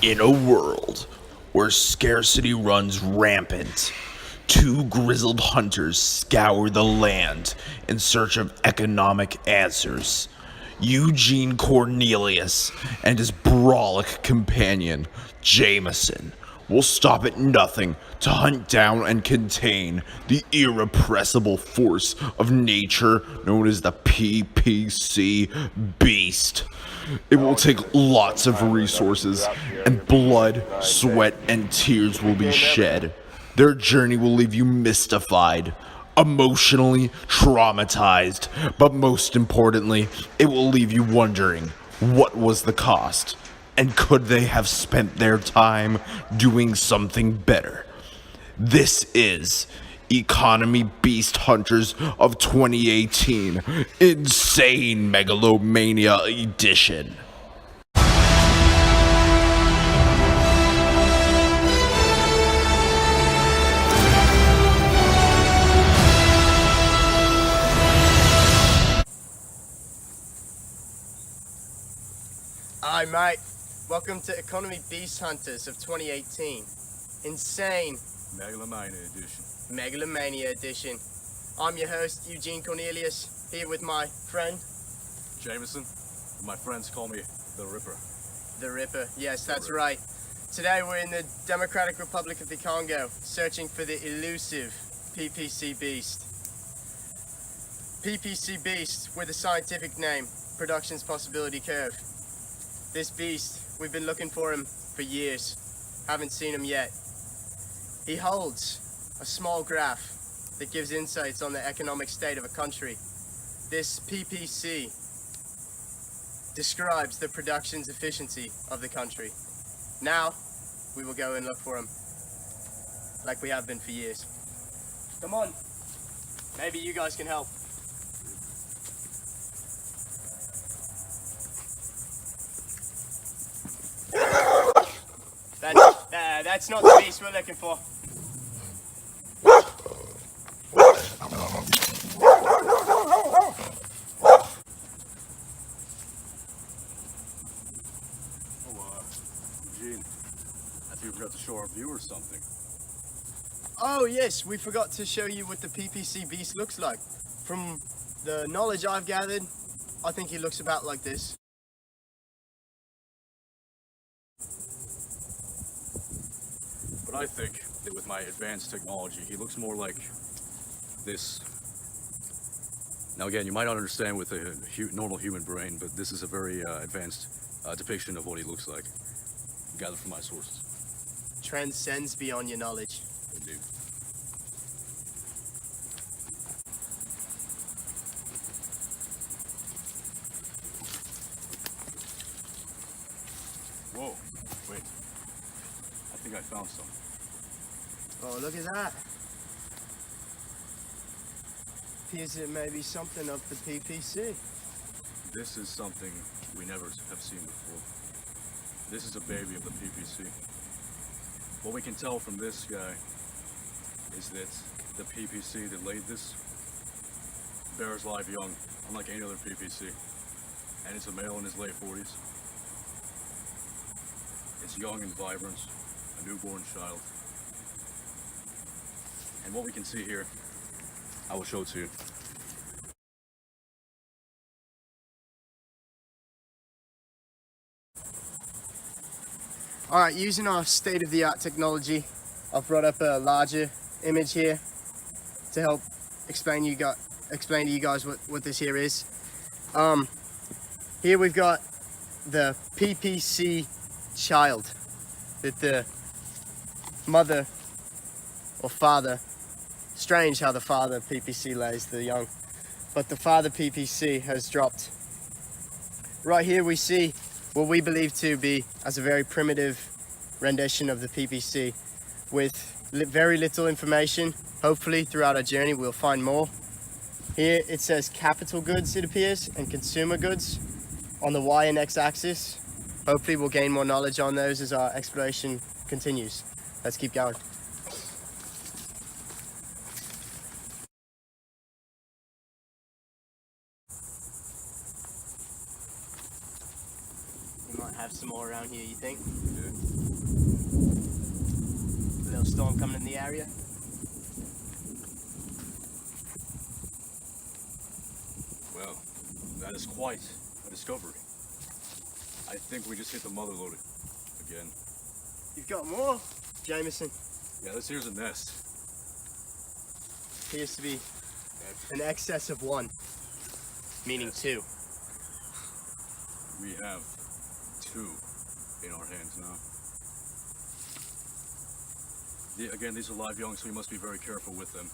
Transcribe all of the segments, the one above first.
In a world where scarcity runs rampant, two grizzled hunters scour the land in search of economic answers. Eugene Cornelius and his brolic companion, Jameson, will stop at nothing to hunt down and contain the irrepressible force of nature known as the PPC Beast. It will take lots of resources, and blood, sweat, and tears will be shed. Their journey will leave you mystified, emotionally traumatized, but most importantly, it will leave you wondering what was the cost, and could they have spent their time doing something better? This is Economy Beast Hunters of 2018 Insane Megalomania Edition. Hi mate, welcome to Economy Beast Hunters of 2018 Insane Megalomania Edition. I'm your host, Eugene Cornelius, here with my friend Jameson. My friends call me the Ripper. The Ripper. Yes, that's right. Today we're in the Democratic Republic of the Congo, searching for the elusive PPC Beast. PPC Beast, with a scientific name, Production's Possibility Curve. This beast, we've been looking for him for years, haven't seen him yet. He holds a small graph that gives insights on the economic state of a country. This PPC describes the production's efficiency of the country. Now, we will go and look for him, like we have been for years. Come on, maybe you guys can help. That's not the beast we're looking for. Eugene, I think we forgot to show our viewers something. Oh yes, we forgot to show you what the PPC beast looks like. From the knowledge I've gathered, I think he looks about like this. But I think that with my advanced technology, he looks more like this. Now again, you might not understand with a normal human brain, but this is a very advanced depiction of what he looks like, gathered from my sources. Transcends beyond your knowledge. Indeed. Whoa, wait. I think I found some. Oh, look at that. Appears it may be something of the PPC. This is something we never have seen before. This is a baby of the PPC. What we can tell from this guy is that the PPC that laid this bears live young, unlike any other PPC. And it's a male in his late 40s. It's young and vibrant, a newborn child. And what we can see here, I will show it to you. All right, using our state-of-the-art technology, I've brought up a larger image here to help explain to you guys what this here is. Here we've got the PPC child that the mother or father, strange how the father PPC lays the young, but the father PPC has dropped. Right here we see what we believe to be as a very primitive rendition of the PPC with very little information. Hopefully throughout our journey we'll find more. Here it says capital goods, it appears, and consumer goods on the Y and X axis. Hopefully we'll gain more knowledge on those as our exploration continues. Let's keep going. You might have some more around here, you think? Yeah. A little storm coming in the area? Well, that is quite a discovery. I think we just hit the mother loaded again. You've got more, Jameson. Yeah, this here's a nest. Appears to be an excess of one, meaning Yes. two. We have two in our hands now. Again, these are live young, so we must be very careful with them.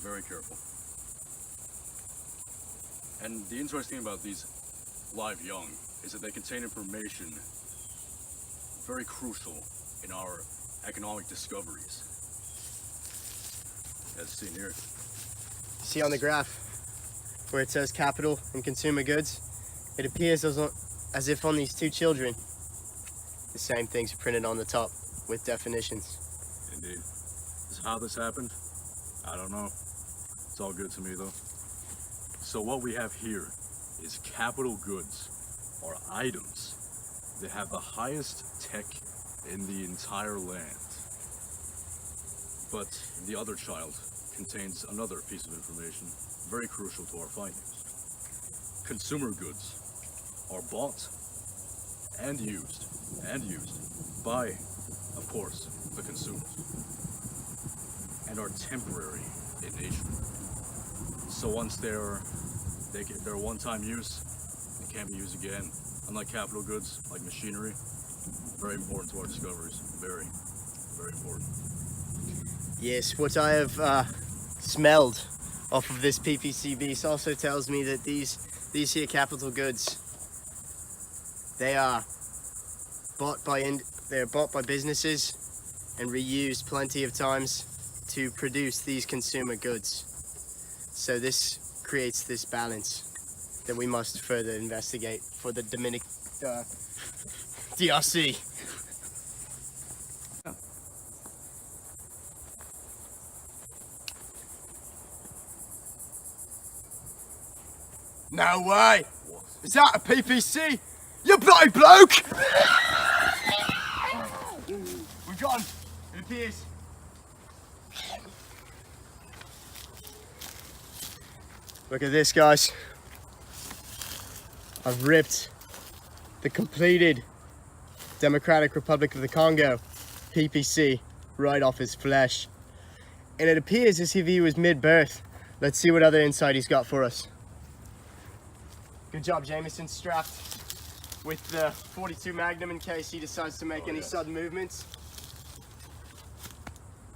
Very careful. And the interesting thing about these live young is that they contain information very crucial in our economic discoveries. As seen here. See on the graph where it says capital and consumer goods? It appears as if on these two children, the same things are printed on the top with definitions. Indeed. Is how this happened? I don't know. It's all good to me though. So what we have here is capital goods, or items, that have the highest tech in the entire land. But the other child contains another piece of information very crucial to our findings. Consumer goods are bought and used by, of course, the consumers, and are temporary in nature. So once they're one-time use, they can't be used again. Unlike capital goods, like machinery, very important to our discoveries. Very, very important. Yes, what I have smelled off of this PPC beast also tells me that these here capital goods, they are bought by businesses and reused plenty of times to produce these consumer goods. So this creates this balance that we must further investigate for the DRC. No way! Is that a PPC? You bloody bloke! We've got him. It appears. Look at this, guys. I've ripped the completed Democratic Republic of the Congo PPC right off his flesh. And it appears as if he was mid-birth. Let's see what other insight he's got for us. Good job, Jameson. Strapped with the 42 Magnum in case he decides to make any sudden movements.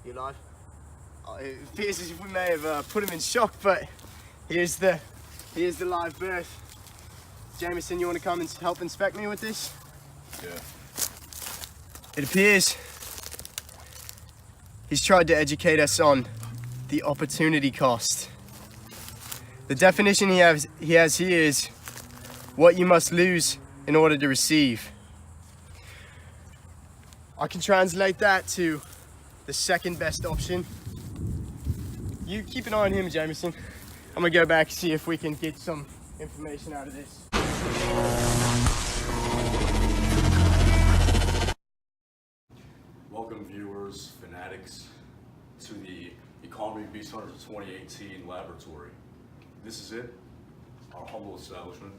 You alive? Oh, it appears as if we may have put him in shock, but here's the live birth. Jameson, you want to come and help inspect me with this? Yeah. It appears he's tried to educate us on the opportunity cost. The definition he has here is what you must lose in order to receive. I can translate that to the second best option. You keep an eye on him, Jameson. I'm gonna go back and see if we can get some information out of this. Welcome viewers, fanatics, to the Economy Beast Hunters 2018 laboratory. This is it, our humble establishment.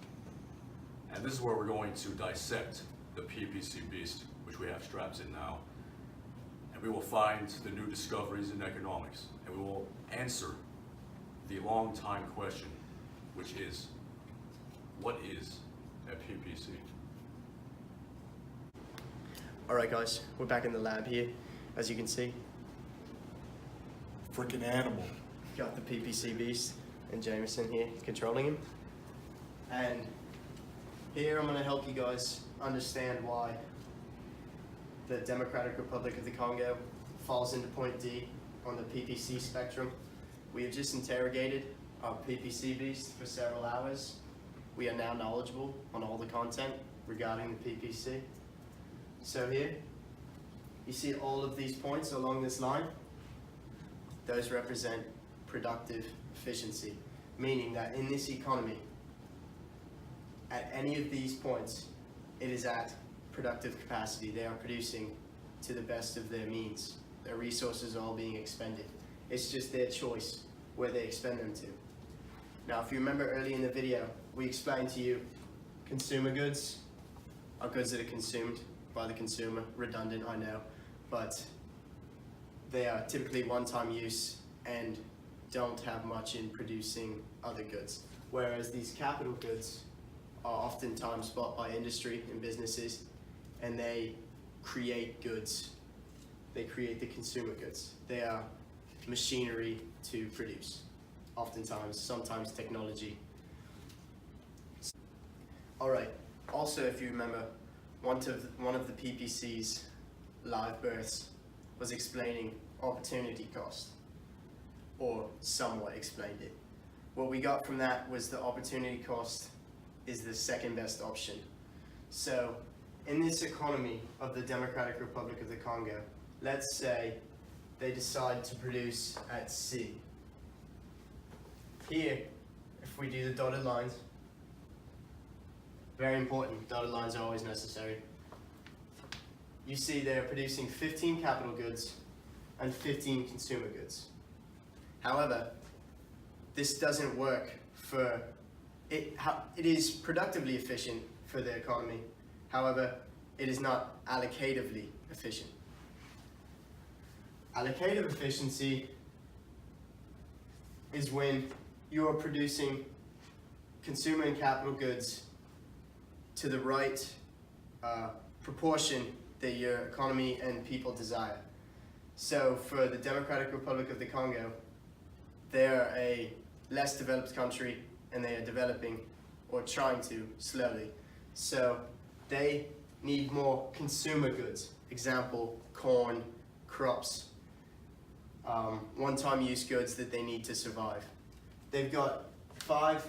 And this is where we're going to dissect the PPC beast, which we have straps in now. And we will find the new discoveries in economics. And we will answer the long time question, which is, what is a PPC? All right, guys, we're back in the lab here, as you can see. Freaking animal. Got the PPC beast and Jameson here controlling him. And here I'm gonna help you guys understand why the Democratic Republic of the Congo falls into point D on the PPC spectrum. We have just interrogated our PPC beast for several hours. We are now knowledgeable on all the content regarding the PPC. So here, you see all of these points along this line. Those represent productive efficiency, meaning that in this economy, at any of these points, it is at productive capacity. They are producing to the best of their means. Their resources are all being expended. It's just their choice where they expend them to. Now, if you remember early in the video, we explained to you consumer goods are goods that are consumed by the consumer. Redundant, I know, but they are typically one-time use and don't have much in producing other goods. Whereas these capital goods are oftentimes bought by industry and businesses, and they create goods. They create the consumer goods. They are machinery to produce, oftentimes, sometimes technology. All right, also if you remember, one of the PPC's live births was explaining opportunity cost, or somewhat explained it. What we got from that was the opportunity cost is the second best option. So in this economy of the Democratic Republic of the Congo, let's say they decide to produce at C. Here, if we do the dotted lines, very important, dotted lines are always necessary. You see they're producing 15 capital goods and 15 consumer goods. However, this doesn't work for it. It is productively efficient for the economy. However, it is not allocatively efficient. Allocative efficiency is when you are producing consumer and capital goods to the right proportion that your economy and people desire. So for the Democratic Republic of the Congo, they're a less developed country and they are developing or trying to slowly. So they need more consumer goods. Example, corn, crops, one-time use goods that they need to survive. They've got 5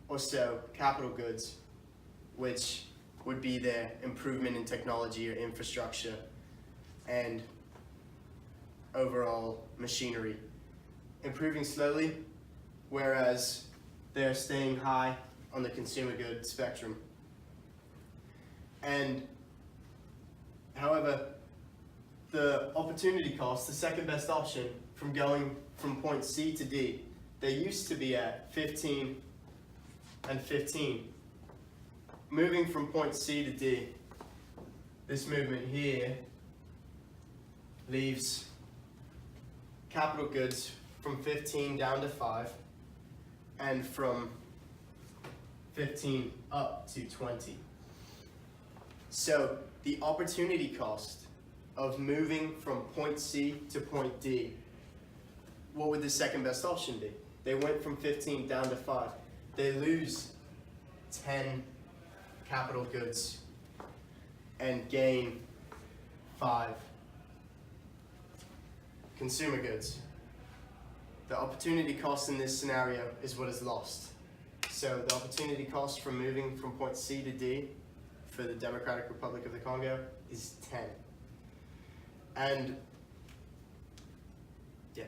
or so capital goods, which would be their improvement in technology or infrastructure and overall machinery. Improving slowly, whereas they're staying high on the consumer goods spectrum. And however, the opportunity cost, the second best option from going from point C to D, they used to be at 15 and 15. Moving from point C to D, this movement here leaves capital goods from 15 down to 5 and from 15 up to 20. So the opportunity cost of moving from point C to point D, what would the second best option be? They went from 15 down to 5. They lose 10 capital goods and gain 5 consumer goods. The opportunity cost in this scenario is what is lost. So the opportunity cost from moving from point C to D for the Democratic Republic of the Congo is 10. And yeah.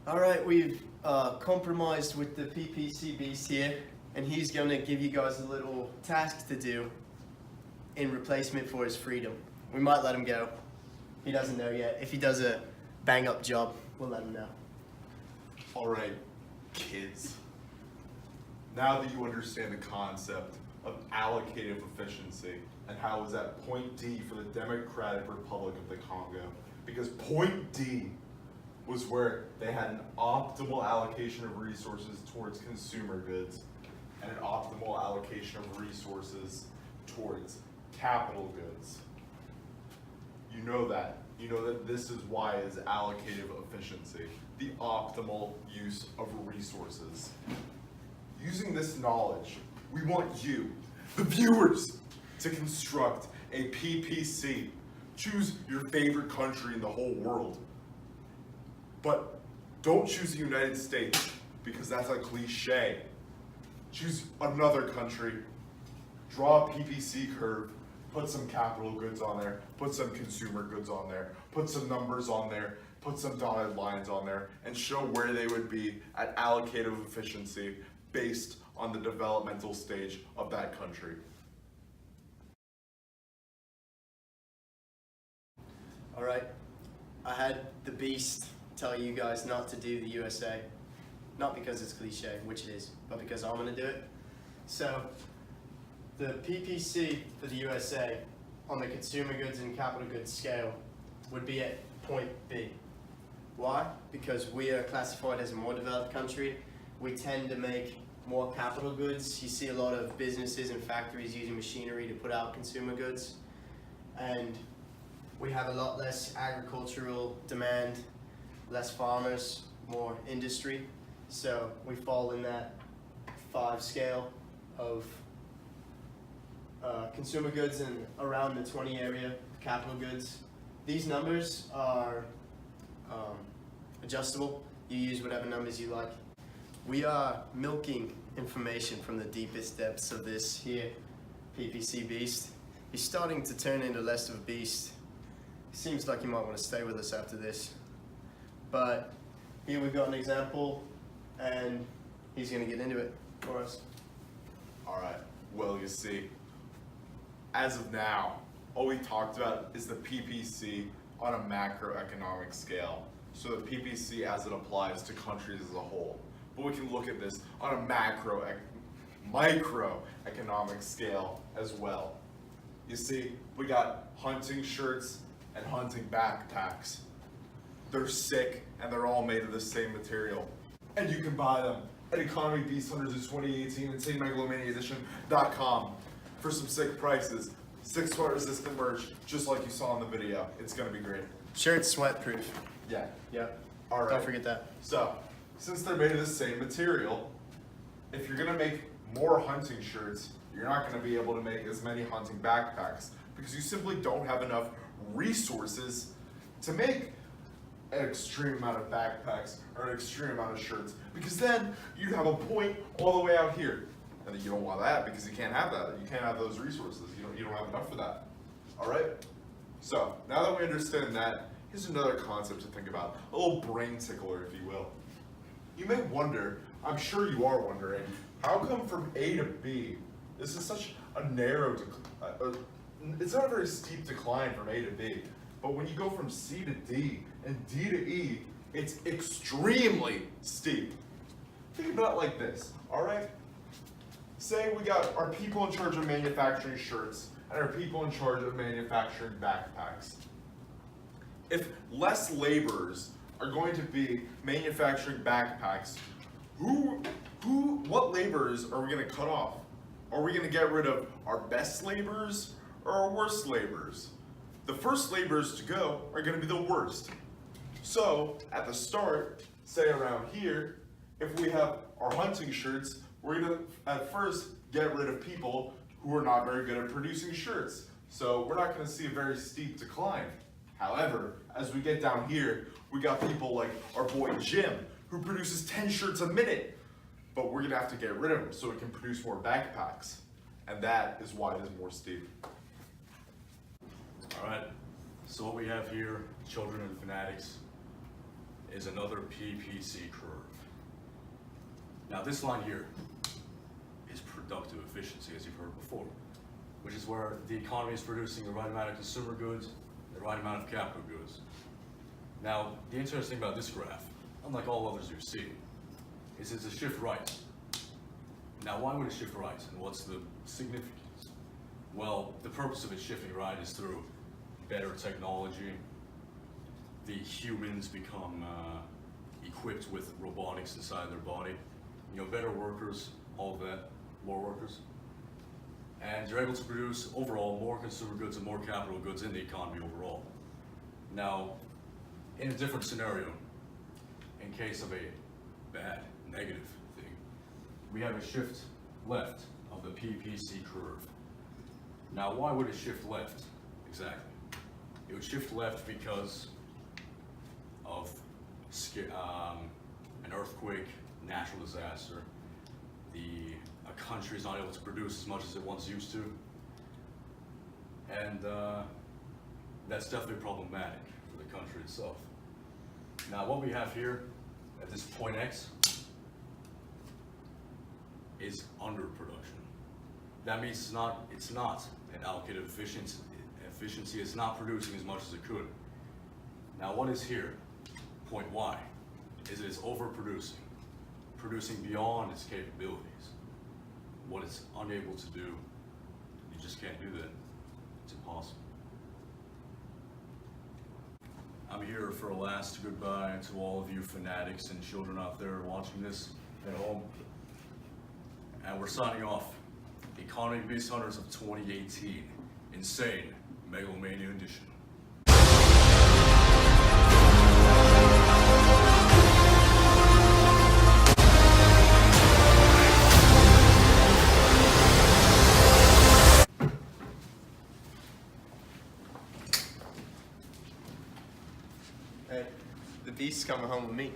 All right, we've compromised with the PPC beast here, and he's gonna give you guys a little task to do in replacement for his freedom. We might let him go. He doesn't know yet. If he does a bang up job, we'll let him know. All right, kids. Now that you understand the concept of allocative efficiency and how it was at point D for the Democratic Republic of the Congo, because point D was where they had an optimal allocation of resources towards consumer goods and an optimal allocation of resources towards capital goods. You know that. You know that this is why it's allocative efficiency, the optimal use of resources. Using this knowledge, we want you, the viewers, to construct a PPC. Choose your favorite country in the whole world. But don't choose the United States, because that's a cliche. Choose another country, draw a PPC curve, put some capital goods on there, put some consumer goods on there, put some numbers on there, put some dotted lines on there, and show where they would be at allocative efficiency based on the developmental stage of that country. All right, I had the beast tell you guys not to do the USA. Not because it's cliche, which it is, but because I'm gonna do it. So, the PPC for the USA on the consumer goods and capital goods scale would be at point B. Why? Because we are classified as a more developed country. We tend to make more capital goods. You see a lot of businesses and factories using machinery to put out consumer goods. And we have a lot less agricultural demand, less farmers, more industry. So we fall in that 5 scale of consumer goods and around the 20 area capital goods. These numbers are adjustable. You use whatever numbers you like. We are milking information from the deepest depths of this here PPC beast. He's starting to turn into less of a beast. Seems like you might want to stay with us after this. But here we've got an example, and he's going to get into it for us. All right. Well, you see, as of now, all we talked about is the PPC on a macroeconomic scale. So the PPC as it applies to countries as a whole. But we can look at this on a microeconomic scale as well. You see, we got hunting shirts and hunting backpacks. They're sick and they're all made of the same material. And you can buy them at Economy Beast Hunters of 2018 and Megalomania.com for some sick prices. 6 sweat resistant merch, just like you saw in the video. It's gonna be great. Shirt's sweat proof. Yeah. Yep. All right. Don't forget that. So, since they're made of the same material, if you're gonna make more hunting shirts, you're not gonna be able to make as many hunting backpacks because you simply don't have enough resources to make an extreme amount of backpacks or an extreme amount of shirts, because then you'd have a point all the way out here. And you don't want that because you can't have that. You can't have those resources. You don't have enough for that. All right? So, now that we understand that, here's another concept to think about. A little brain tickler, if you will. You may wonder, I'm sure you are wondering, how come from A to B, this is such a narrow decline? It's not a very steep decline from A to B, but when you go from C to D and D to E, it's extremely steep. Think about it like this, all right? Say we got our people in charge of manufacturing shirts and our people in charge of manufacturing backpacks. If less laborers are going to be manufacturing backpacks, what laborers are we going to cut off? Are we going to get rid of our best laborers or our worst laborers? The first laborers to go are going to be the worst. So at the start, say around here, if we have our hunting shirts, we're going to at first get rid of people who are not very good at producing shirts. So we're not going to see a very steep decline. However, as we get down here, we got people like our boy Jim, who produces 10 shirts a minute. But we're going to have to get rid of him so we can produce more backpacks. And that is why it is more steep. All right, so what we have here, children and fanatics, is another PPC curve. Now this line here is productive efficiency, as you've heard before, which is where the economy is producing the right amount of consumer goods, the right amount of capital goods. Now, the interesting thing about this graph, unlike all others you've seen, is it's a shift right. Now, why would it shift right, and what's the significance? Well, the purpose of it shifting right is through better technology. The humans become equipped with robotics inside their body. Better workers, all of that, more workers. And you're able to produce overall more consumer goods and more capital goods in the economy overall. Now, in a different scenario, in case of a bad, negative thing, we have a shift left of the PPC curve. Now, why would it shift left exactly? It would shift left because of an earthquake, natural disaster. A country is not able to produce as much as it once used to. And that's definitely problematic for the country itself. Now, what we have here at this point X is underproduction. That means it's not an allocated efficiency. It's not producing as much as it could. Now what is here? Point Y is it is overproducing, producing beyond its capabilities. What it's unable to do, you just can't do that. It's impossible. I'm here for a last goodbye to all of you fanatics and children out there watching this at home. And we're signing off. Economy Beast Hunters of 2018. Insane Megalomania Edition. Hey, the beast's coming home with me.